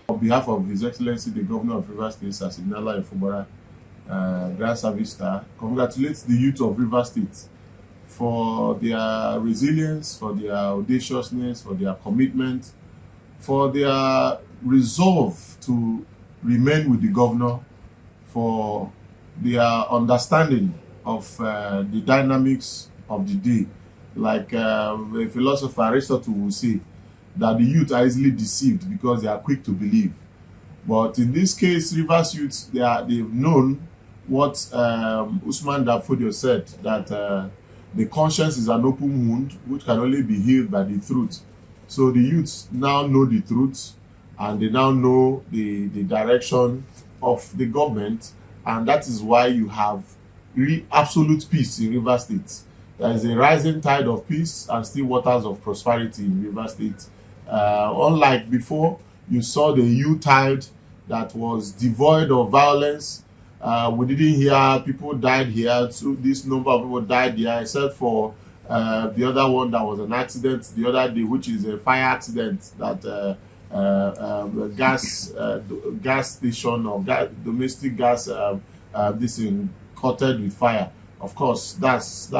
On behalf of His Excellency the Governor of Rivers State, Siminala Efubara, Grand Service Star, congratulates the youth of Rivers State for their resilience, for their audaciousness, for their commitment, for their resolve to remain with the governor, for their understanding of the dynamics of the day. Like a philosopher Aristotle will say, that the youth are easily deceived because they are quick to believe. But in this case, Rivers youth, they've known what Usman Dafodio said, that the conscience is an open wound which can only be healed by the truth. So the youths now know the truth, and they now know the direction of the government, and that is why you have absolute peace in Rivers State. There is a rising tide of peace and still waters of prosperity in Rivers State. Unlike before, you saw the U-tide that was devoid of violence. We didn't hear people died here. So this number of people died here, except for the other one that was an accident the other day, which is a fire accident that gas station or domestic gas this in coated with fire. Of course, that's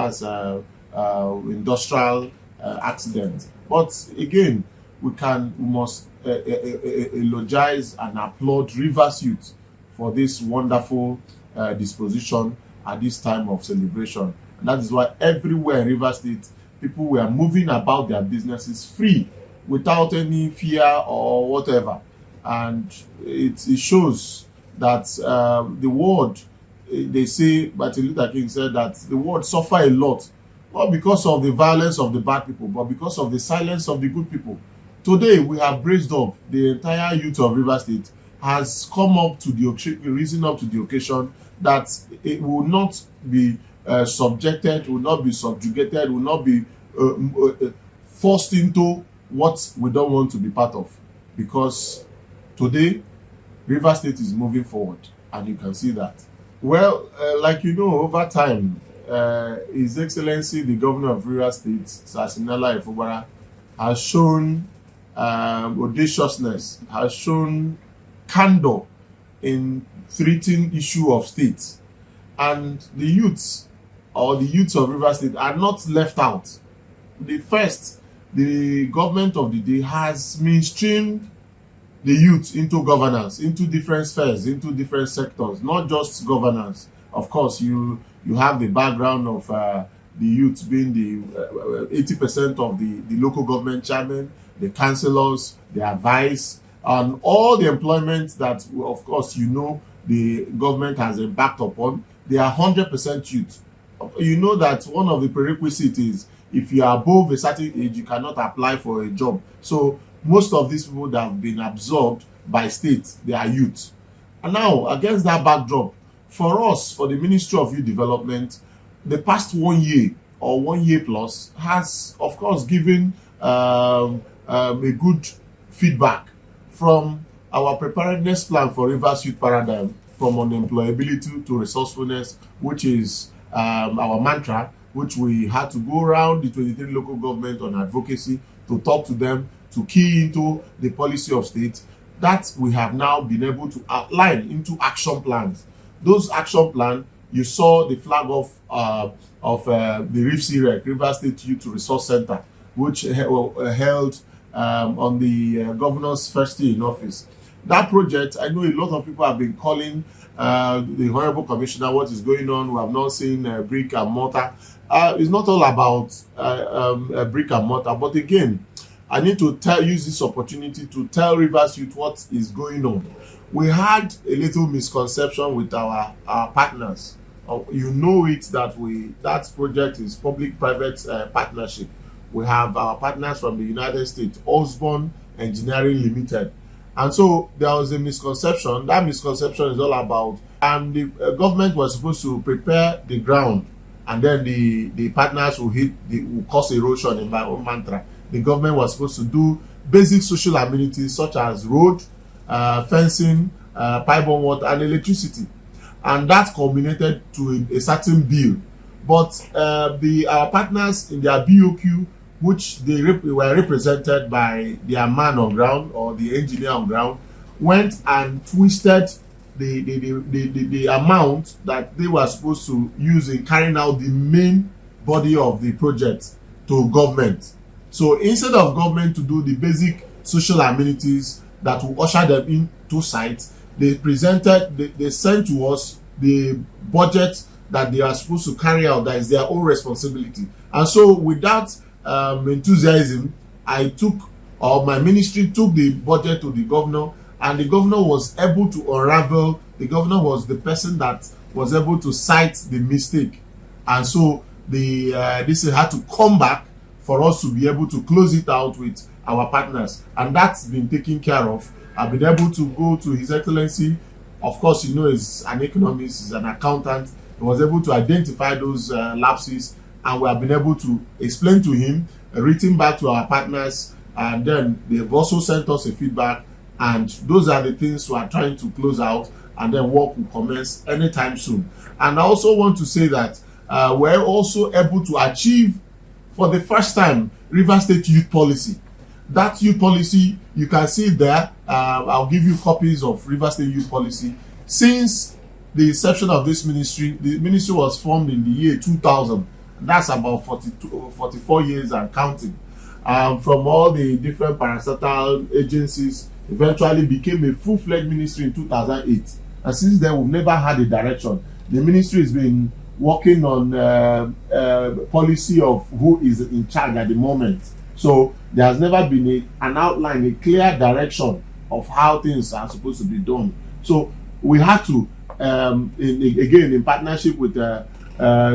industrial accident. But again, we must eulogize and applaud Rivers Youth for this wonderful disposition at this time of celebration. And that is why everywhere in Rivers State, people were moving about their businesses free, without any fear or whatever. And it shows that the world, they say, Martin Luther King said that the world suffer a lot, not because of the violence of the bad people, but because of the silence of the good people. Today, we have raised up. The entire youth of Rivers State has come up to the risen up to the occasion that it will not be subjected, will not be subjugated, will not be forced into what we don't want to be part of. Because today, Rivers State is moving forward, and you can see that. Well, like you know, over time, His Excellency the Governor of Rivers State, Siminala Efubara, has shown audaciousness, has shown candor in treating issue of state, and the youths of Rivers State are not left out. The government of the day has mainstreamed the youth into governance, into different spheres, into different sectors, not just governance. Of course, you have the background of the youth being the 80% of the local government chairman, the councillors, the advice, and all the employment that, of course, the government has embarked upon. They are 100% youth. You know that one of the prerequisites is if you are above a certain age, you cannot apply for a job. So most of these people that have been absorbed by state, they are youth. And now, against that backdrop, for us, for the Ministry of Youth Development, the past 1 year or 1 year plus has, of course, given a good feedback from our preparedness plan for Rivers Youth Paradigm, from unemployability to resourcefulness, which is our mantra, which we had to go around the 23 local government on advocacy to talk to them, to key into the policy of state, that we have now been able to outline into action plans. Those action plans, you saw the flag of the RIFC-REC, Rivers State Youth Resource Center, which held on the governor's first day in office. That project, I know a lot of people have been calling the Honorable Commissioner, what is going on? We have not seen brick and mortar. It's not all about brick and mortar, but again, I need to use this opportunity to tell Rivers Youth what is going on. We had a little misconception with our partners. You know it that project is public-private partnership. We have our partners from the United States, Osborne Engineering Limited. And so there was a misconception. That misconception is all about, and the government was supposed to prepare the ground, and then the partners will cause erosion in my own mantra. The government was supposed to do basic social amenities such as road, fencing, pipe-borne water, and electricity. And that culminated to a certain bill. But our partners in their BOQ, which they were represented by their man on ground or the engineer on ground, went and twisted the amount that they were supposed to use in carrying out the main body of the project to government. So instead of government to do the basic social amenities that will usher them into sight, they sent to us the budget that they are supposed to carry out, that is their own responsibility. And so with that enthusiasm, my ministry took the budget to the governor, and the governor was able to unravel. The governor was the person that was able to cite the mistake, and so this had to come back for us to be able to close it out with our partners, and that's been taken care of. I've been able to go to His Excellency. Of course, he's an economist, he's an accountant. He was able to identify those lapses, and we have been able to explain to him, written back to our partners, and then they've also sent us a feedback, and those are the things we are trying to close out, and then work will commence anytime soon. And I also want to say that we're also able to achieve, for the first time, Rivers State Youth Policy. That youth policy, you can see there. I'll give you copies of Rivers State Youth Policy. Since the inception of this ministry, the ministry was formed in the year 2000. That's about 44 years and counting. From all the different parastatal agencies, eventually became a full-fledged ministry in 2008. And since then, we've never had a direction. The ministry has been working on policy of who is in charge at the moment. So there has never been an outline, a clear direction of how things are supposed to be done. So we had to, again, in partnership with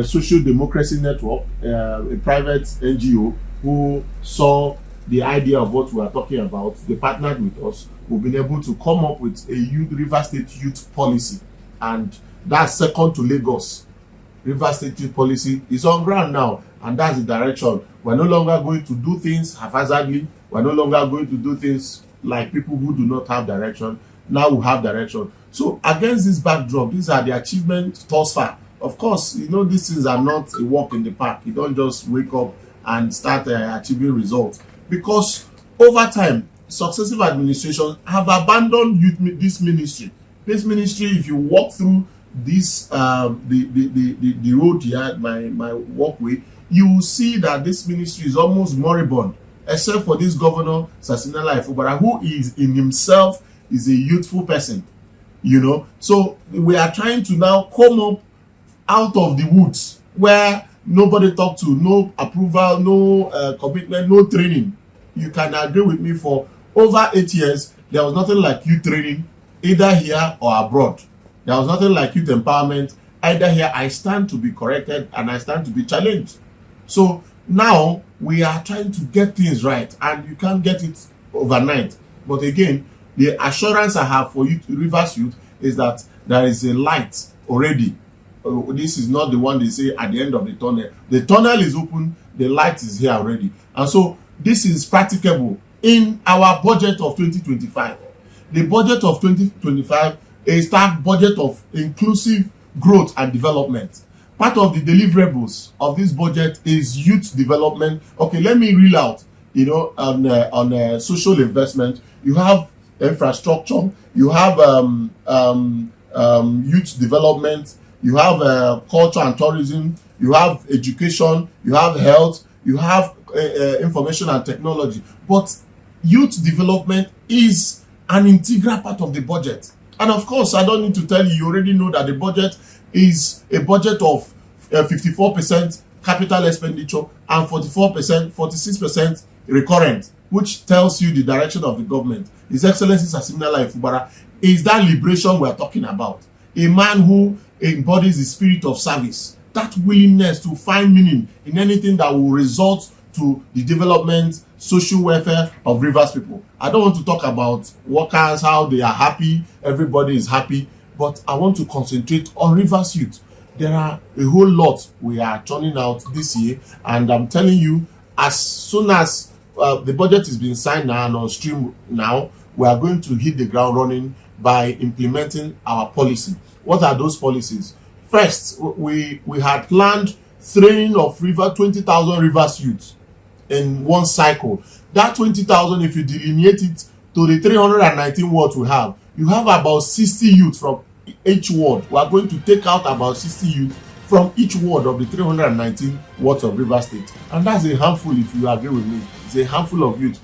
Social Democracy Network, a private NGO who saw the idea of what we are talking about, they partnered with us. We've been able to come up with a Rivers State Youth Policy, and that's second to Lagos. Rivers State Youth Policy is on ground now, and that's the direction. We're no longer going to do things haphazardly. We're no longer going to do things like people who do not have direction. Now we have direction. So against this backdrop, these are the achievements thus far. Of course, these things are not a walk in the park. You don't just wake up and start achieving results, because over time, successive administrations have abandoned this ministry. This ministry, if you walk through this the road here, my walkway, you will see that this ministry is almost moribund, except for this governor Sasinala Ifubara, who is in himself is a youthful person. So we are trying to now come up out of the woods where nobody talked to, no approval, no commitment, no training. You can agree with me, for over 8 years there was nothing like youth training, either here or abroad. There was nothing like youth empowerment either here. I stand to be corrected and I stand to be challenged. So now we are trying to get things right, and you can't get it overnight. But again, the assurance I have for you, Rivers Youth, is that there is a light already. This is not the one they say at the end of the tunnel. The tunnel is open, the light is here already. And so this is practicable in our budget of 2025. The budget of 2025 is a budget of inclusive growth and development. Part of the deliverables of this budget is youth development. Okay, let me reel out, on social investment. You have infrastructure, you have youth development, you have culture and tourism, you have education, you have health, you have information and technology. But youth development is an integral part of the budget. And of course, I don't need to tell you, you already know that the budget is a budget of 54% capital expenditure and 46% recurrent, which tells you the direction of the government. His Excellency Sasinala Ifubara is that liberation we are talking about. A man who embodies the spirit of service, that willingness to find meaning in anything that will result to the development, social welfare of Rivers people. I don't want to talk about workers, how they are happy, everybody is happy, but I want to concentrate on Rivers Youth. There are a whole lot we are turning out this year, and I'm telling you, as soon as the budget is being signed now and on stream now, we are going to hit the ground running by implementing our policy. What are those policies? First, we had planned training of 20,000 Rivers Youth in one cycle. That 20,000, if you delineate it to the 319 wards we have, you have about 60 youth from each ward. We are going to take out about 60 youth from each ward of the 319 wards of Rivers State. And that's a handful, if you agree with me. It's a handful of youth